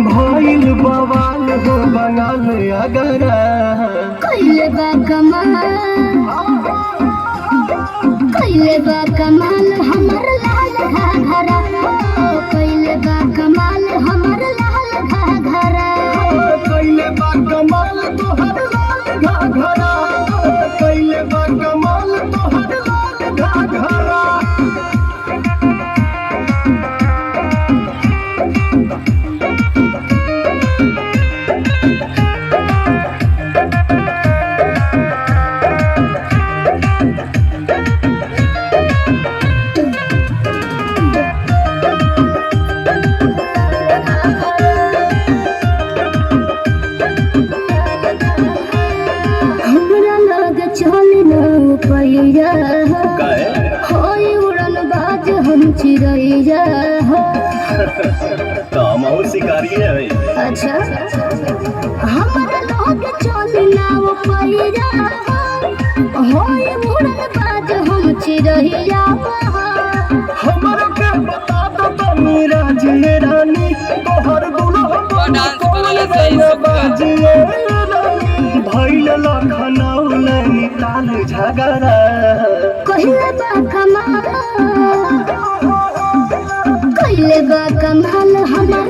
भइल बवाल हो बंगाल अगरा कइले बा कमाल हमर लाल घाघरा कइले बा कमाल हमर लाल घाघरा कइले बा कमाल तोहर लाल घाघरा कइले बा कमाल तोहर लाल घाघरा पैया होई उड़न बाज हम चिड़ैया तो हम शिकारी है भाई। अच्छा हमारा लोग चली नाव पैया होई उड़न बाज हम चिड़ैया हमरा के बता दो तनी राजिए रानी तोहर दुल्हा बाजिए भइल लखनऊ नैनीताल झगड़ा कइले बा कमाल हमर